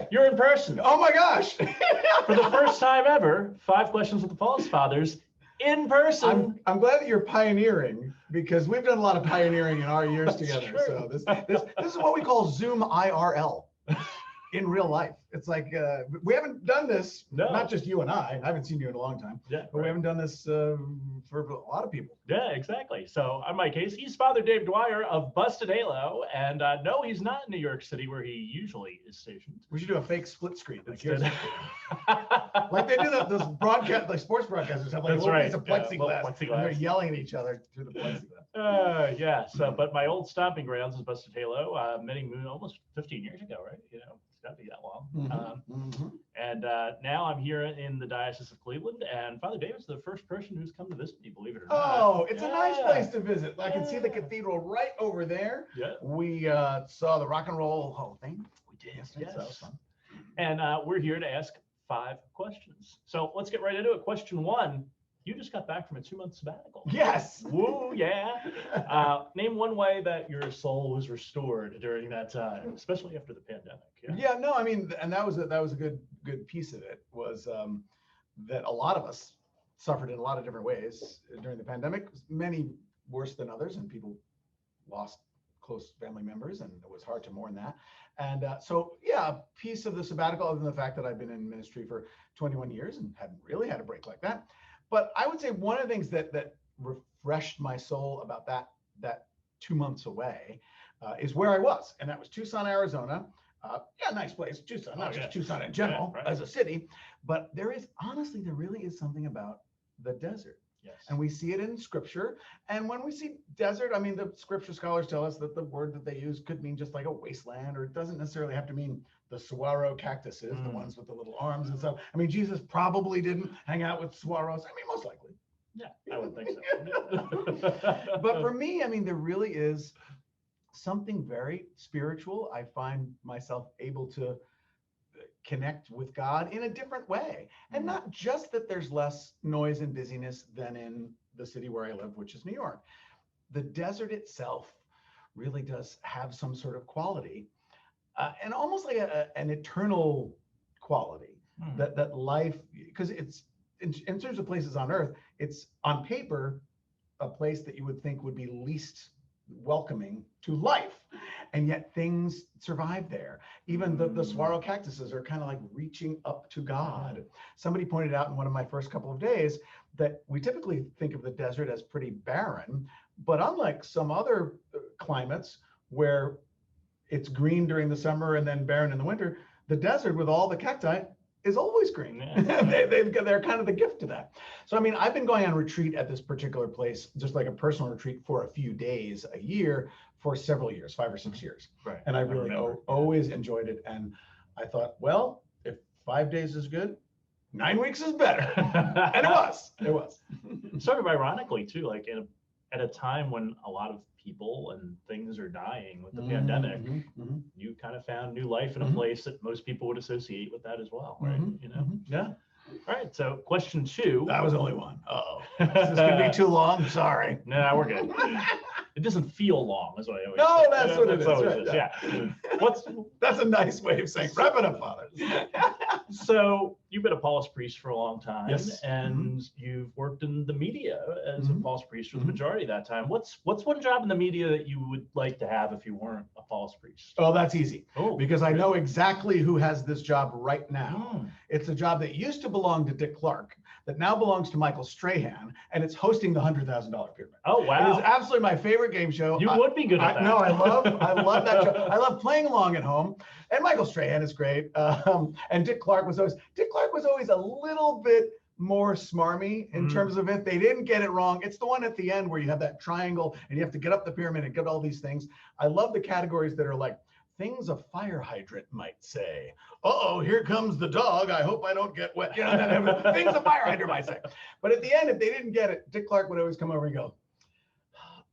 way. You're in person. Oh my gosh. For the first time ever, 5 questions with the Paulist Fathers in person. I'm glad that you're pioneering, because we've done a lot of pioneering in our years That's together. true. So this is what we call Zoom IRL in real life. It's like we haven't done this, not just you and I haven't seen you in a long time, but we haven't done this for a lot of people. Yeah, exactly. So on my case, he's Father Dave Dwyer of Busted Halo, and no, he's not in New York City where he usually is stationed. We should do a fake split screen. Like, like they do those broadcast, like sports broadcasters have like a little piece of plexiglass, and they're yelling at each other through the plexiglass. Yeah. So, but my old stomping grounds is Busted Halo, almost 15 years ago, right? You know, it's got to be that long. And now I'm here in the Diocese of Cleveland, and Father David's the first person who's come to visit me, believe it or not. Oh, it's a nice place to visit. I can see the cathedral right over there. Yeah. We saw the rock and roll Hall of Fame. We did yesterday. So that was fun. And we're here to ask 5 questions. So let's get right into it. Question 1. You just got back from a 2-month sabbatical. Yes. Woo, yeah. Name one way that your soul was restored during that time, especially after the pandemic. Yeah, no, I mean, and that was a good piece of it, was that a lot of us suffered in a lot of different ways during the pandemic, many worse than others, and people lost close family members, and it was hard to mourn that. And so, yeah, a piece of the sabbatical, other than the fact that I've been in ministry for 21 years and hadn't really had a break like that. But I would say one of the things that refreshed my soul about that 2 months away is where I was, and that was Tucson, Arizona. Yeah, nice place, Tucson, not just Tucson in general as a city, but there really is something about the desert. Yes. And we see it in scripture. And when we see desert, I mean, the scripture scholars tell us that the word that they use could mean just like a wasteland, or it doesn't necessarily have to mean the saguaro cactuses, the ones with the little arms and stuff. I mean, Jesus probably didn't hang out with saguaros. I mean, most likely. Yeah, I would think so. But for me, I mean, there really is something very spiritual. I find myself able to connect with God in a different way. And not just that there's less noise and busyness than in the city where I live, which is New York. The desert itself really does have some sort of quality, and almost like an eternal quality that life, because it's in terms of places on earth, it's on paper a place that you would think would be least welcoming to life, and yet things survive there. Even the saguaro cactuses are kind of like reaching up to God. Somebody pointed out in one of my first couple of days that we typically think of the desert as pretty barren, but unlike some other climates where it's green during the summer and then barren in the winter, the desert with all the cacti is always green. They're kind of the gift to that. So, I mean, I've been going on retreat at this particular place, just like a personal retreat for a few days a year for several years, 5 or 6 years. Right. And I really always enjoyed it. And I thought, well, if 5 days is good, 9 weeks is better. And it was. Sort of ironically too, like at a time when a lot of people and things are dying with the pandemic, you kind of found new life in a place that most people would associate with that as well, right? You know? Yeah. All right, so question 2. That was only one. Uh-oh. Is this going to be too long? Sorry. No, we're good. It doesn't feel long, is what I always say. No, that's what it is. Right, yeah. That's a nice way of saying, wrap it up, Father. So you've been a Paulist priest for a long time, yes, and you've worked in the media as a Paulist priest for the majority of that time. What's one job in the media that you would like to have if you weren't a Paulist priest? Oh, that's easy. Oh, because I know exactly who has this job right now. It's a job that used to belong to Dick Clark, that now belongs to Michael Strahan, and it's hosting the $100,000 Pyramid. Oh, wow. It is absolutely my favorite game show. You would be good at that. No, I love that show. I love playing along at home. And Michael Strahan is great. And Dick Clark was always a little bit more smarmy in terms of it. They didn't get it wrong. It's the one at the end where you have that triangle and you have to get up the pyramid and get all these things. I love the categories that are like things a fire hydrant might say. Uh-oh, here comes the dog. I hope I don't get wet. You know, things a fire hydrant might say. But at the end, if they didn't get it, Dick Clark would always come over and go,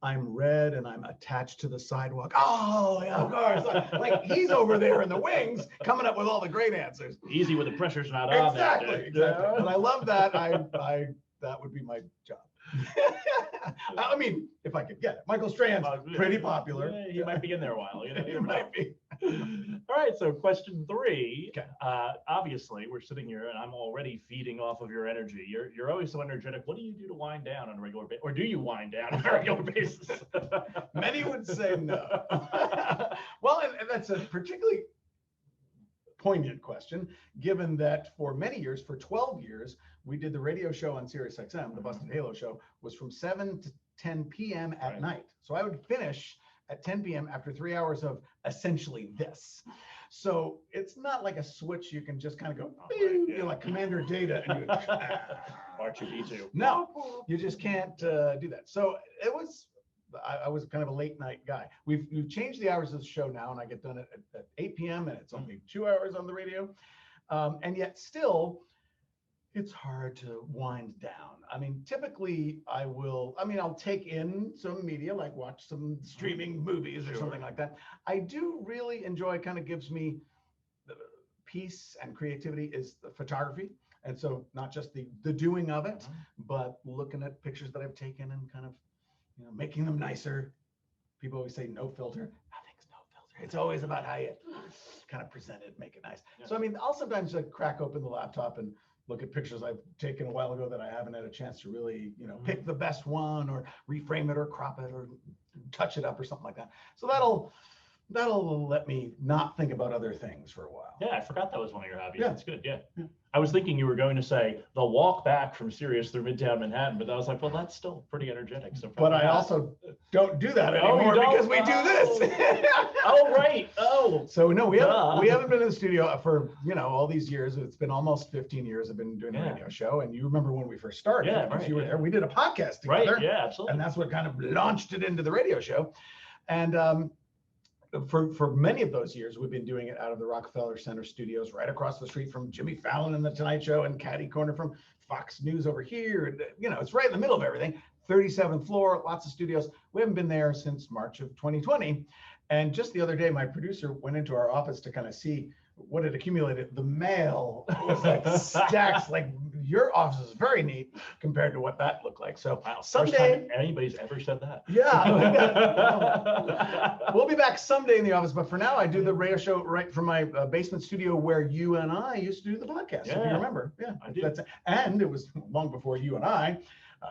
I'm red and I'm attached to the sidewalk. Oh, yeah, of course. Like he's over there in the wings coming up with all the great answers. Easy when the pressure's not on. Exactly. And I love that. That would be my job. I mean, if I could get it. Michael Strahan's pretty popular. Yeah, he might be in there a while. You know, he might be. All right. right, so question 3. Okay. Obviously, we're sitting here and I'm already feeding off of your energy. You're always so energetic. What do you do to wind down on a regular basis? Or do you wind down on a regular basis? Many would say no. Well, and that's a particularly poignant question, given that for many years, for 12 years, we did the radio show on Sirius XM, the Busted Halo show, was from 7 to 10 p.m. at night. So I would finish at 10 p.m. after 3 hours of essentially this. So it's not like a switch you can just kind of go, you're like Commander Data, and you R2D2. No, you just can't do that. So it was, I was kind of a late night guy. We've changed the hours of the show now, and I get done at 8 p.m. and it's only 2 hours on the radio. And yet still, it's hard to wind down. I mean, typically I'll take in some media, like watch some streaming movies or something like that. I do really enjoy, kind of gives me the peace and creativity, is the photography. And so not just the doing of it, but looking at pictures that I've taken and kind of, making them nicer. People always say no filter. Nothing's no filter. It's always about how you kind of present it, make it nice. Yeah. So, I mean, I'll sometimes crack open the laptop and look at pictures I've taken a while ago that I haven't had a chance to really, pick the best one or reframe it or crop it or touch it up or something like that. So that'll let me not think about other things for a while. Yeah, I forgot that was one of your hobbies. Yeah. That's good. Yeah. I was thinking you were going to say the walk back from Sirius through Midtown Manhattan, but I was like, well, that's still pretty energetic. So but I also don't do that anymore because we do this. Oh, right. Oh. So no, we haven't been in the studio for, all these years. It's been almost 15 years I've been doing a radio show. And you remember when we first started, you were there, we did a podcast together. Right, yeah, absolutely. And that's what kind of launched it into the radio show. And for many of those years, we've been doing it out of the Rockefeller Center studios, right across the street from Jimmy Fallon and the Tonight Show, and catty corner from Fox News over here. And, it's right in the middle of everything. 37th floor, lots of studios. We haven't been there since March of 2020. And just the other day, my producer went into our office to kind of see what had accumulated. The mail was like stacks. Like, your office is very neat compared to what that looked like. So someday, first time anybody's ever said that. Yeah, we'll be back someday in the office, but for now I do the radio show right from my basement studio where you and I used to do the podcast. If you remember. Yeah, I do. And it was long before you and I.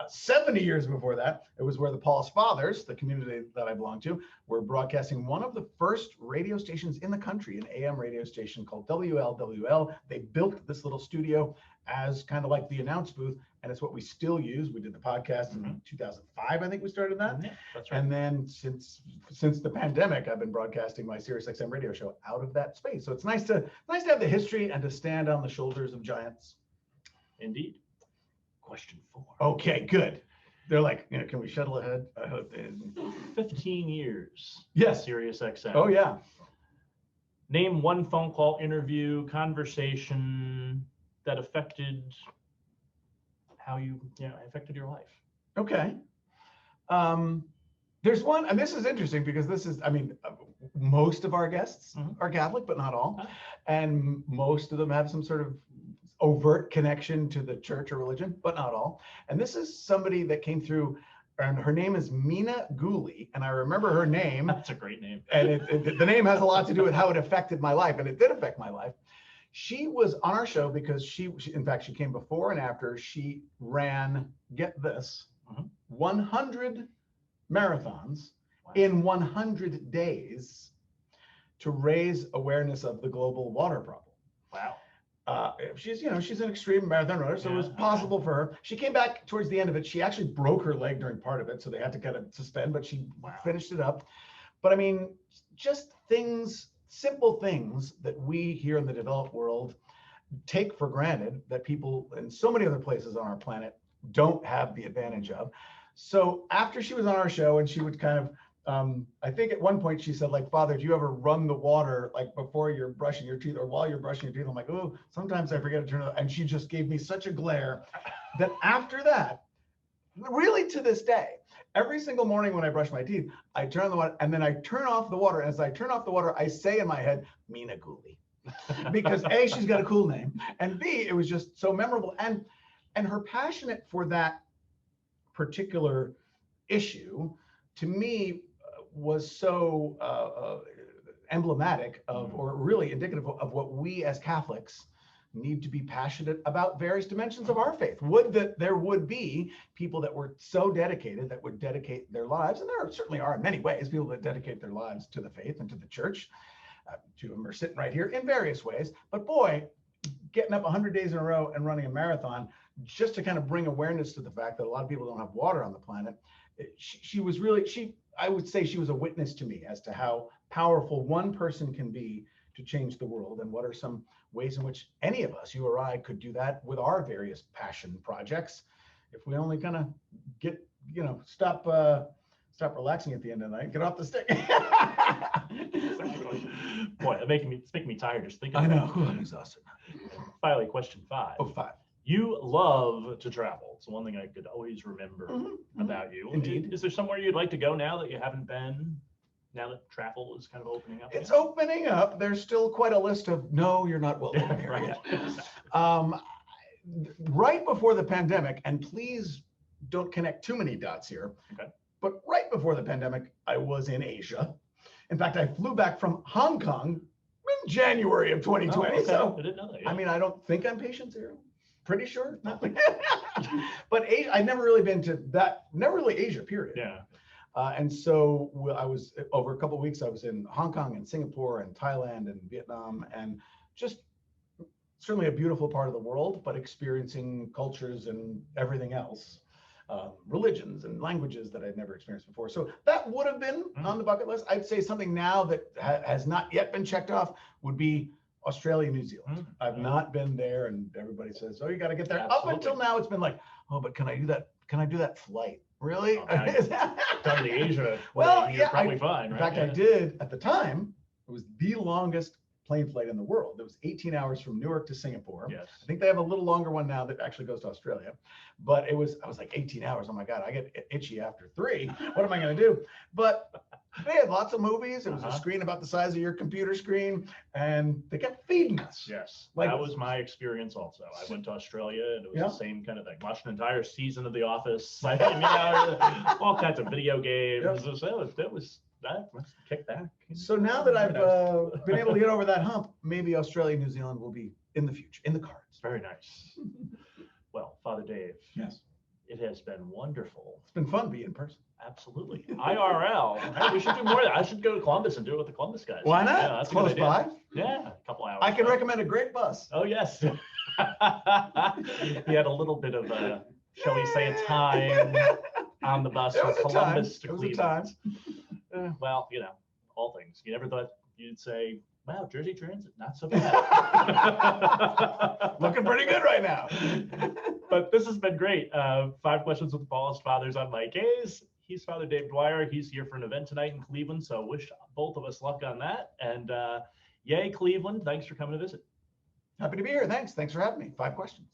70 years before that, it was where the Paulist Fathers, the community that I belong to, were broadcasting one of the first radio stations in the country, an AM radio station called WLWL. They built this little studio as kind of like the announce booth, and it's what we still use. We did the podcast in 2005, I think we started that. Yeah, that's right. And then since the pandemic, I've been broadcasting my Sirius XM radio show out of that space. So it's nice to have the history and to stand on the shoulders of giants. Indeed. Question 4. Okay, good. They're like, can we shuttle ahead? 15 years. Yes. Sirius XM. Oh, yeah. Name one phone call, interview, conversation that affected how you affected your life. Okay. There's one, and this is interesting because this is, most of our guests are Catholic, but not all. And most of them have some sort of overt connection to the church or religion, but not all. And this is somebody that came through, and her name is Mina Gooley. And I remember her name. That's a great name. And the name has a lot to do with how it affected my life, and it did affect my life. She was on our show because she in fact, she came before and after. She ran, get this, 100 marathons in 100 days to raise awareness of the global water problem. Wow. She's an extreme marathon runner, so it was possible for her. She came back towards the end of it. She actually broke her leg during part of it, so they had to kind of suspend, but she finished it up. But just simple things that we here in the developed world take for granted that people in so many other places on our planet don't have the advantage of. So after she was on our show, and she would kind of, I think at one point she said, like, Father, do you ever run the water like before you're brushing your teeth or while you're brushing your teeth? I'm like, oh, sometimes I forget to turn it on. And she just gave me such a glare that after that, really to this day, every single morning when I brush my teeth, I turn on the water and then I turn off the water. And as I turn off the water, I say in my head, Mina Gooley, because A, she's got a cool name, and B, it was just so memorable. And her passionate for that particular issue, to me, was so emblematic of, or really indicative of what we as Catholics need to be passionate about various dimensions of our faith. Would that there would be people that were so dedicated, that would dedicate their lives, and there certainly are in many ways people that dedicate their lives to the faith and to the church. Two of them are sitting right here in various ways, but boy, getting up 100 days in a row and running a marathon just to kind of bring awareness to the fact that a lot of people don't have water on the planet. She was really, I would say she was a witness to me as to how powerful one person can be to change the world, and what are some ways in which any of us, you or I, could do that with our various passion projects if we only kind of get, stop relaxing at the end of the night, get off the stick. Boy, it's making me tired just thinking. I know. I'm exhausted. Finally, question 5. Oh, 5. You love to travel. It's one thing I could always remember about you. Indeed. Is there somewhere you'd like to go now that you haven't been? Now that travel is kind of opening up? It's opening up. There's still quite a list of no, you're not welcome here. Right. Right before the pandemic, and please don't connect too many dots here, okay, but right before the pandemic, I was in Asia. In fact, I flew back from Hong Kong in January of 2020. Oh, okay. So, I didn't know that. Yeah. I mean, I don't think I'm patient zero. Pretty sure. But Asia, I've never really been to that, never really Asia, period. Yeah. And so I was, over a couple of weeks, I was in Hong Kong and Singapore and Thailand and Vietnam, and just certainly a beautiful part of the world, but experiencing cultures and everything else, religions and languages that I'd never experienced before. So that would have been on the bucket list. I'd say something now that has not yet been checked off would be Australia, New Zealand. I've not been there, and everybody says, oh, you got to get there. Absolutely. Up until now, it's been like, oh, but can I do that? Can I do that flight? Really? Done to Asia. Well, you're probably fine, in right? fact, I did at the time. It was the longest plane flight in the world. It was 18 hours from Newark to Singapore. Yes. I think they have a little longer one now that actually goes to Australia, but I was like 18 hours. Oh my God, I get itchy after 3. What am I going to do? But they had lots of movies. It was a screen about the size of your computer screen, and they kept feeding us. Yes, Like, that was my experience also. I went to Australia, and it was Yeah. the same kind of thing. Watched an entire season of The Office. All kinds of video games. Yep. So that was that. Let's kick back. So now that I've been able to get over that hump, maybe Australia, New Zealand will be in the future, in the cards. Very nice. Well, Father Dave. Yes. It has been wonderful. It's been fun being in person. Absolutely. IRL. Hey, we should do more of that. I should go to Columbus and do it with the Columbus guys. Why not? Yeah, that's It's a good close idea. by. Yeah, a couple hours. I can away. recommend a great bus. Oh, yes. He had a little bit of a, shall we say, a time on the bus It from was a time. Columbus to It was a Cleveland. time. Well, all things. You never thought you'd say, wow, Jersey Transit, not so bad. Looking pretty good right now. But this has been great. 5 questions with the Paulist Fathers. I'm Mike Hayes. He's Father Dave Dwyer. He's here for an event tonight in Cleveland, so wish both of us luck on that. And yay, Cleveland. Thanks for coming to visit. Happy to be here. Thanks for having me. 5 questions.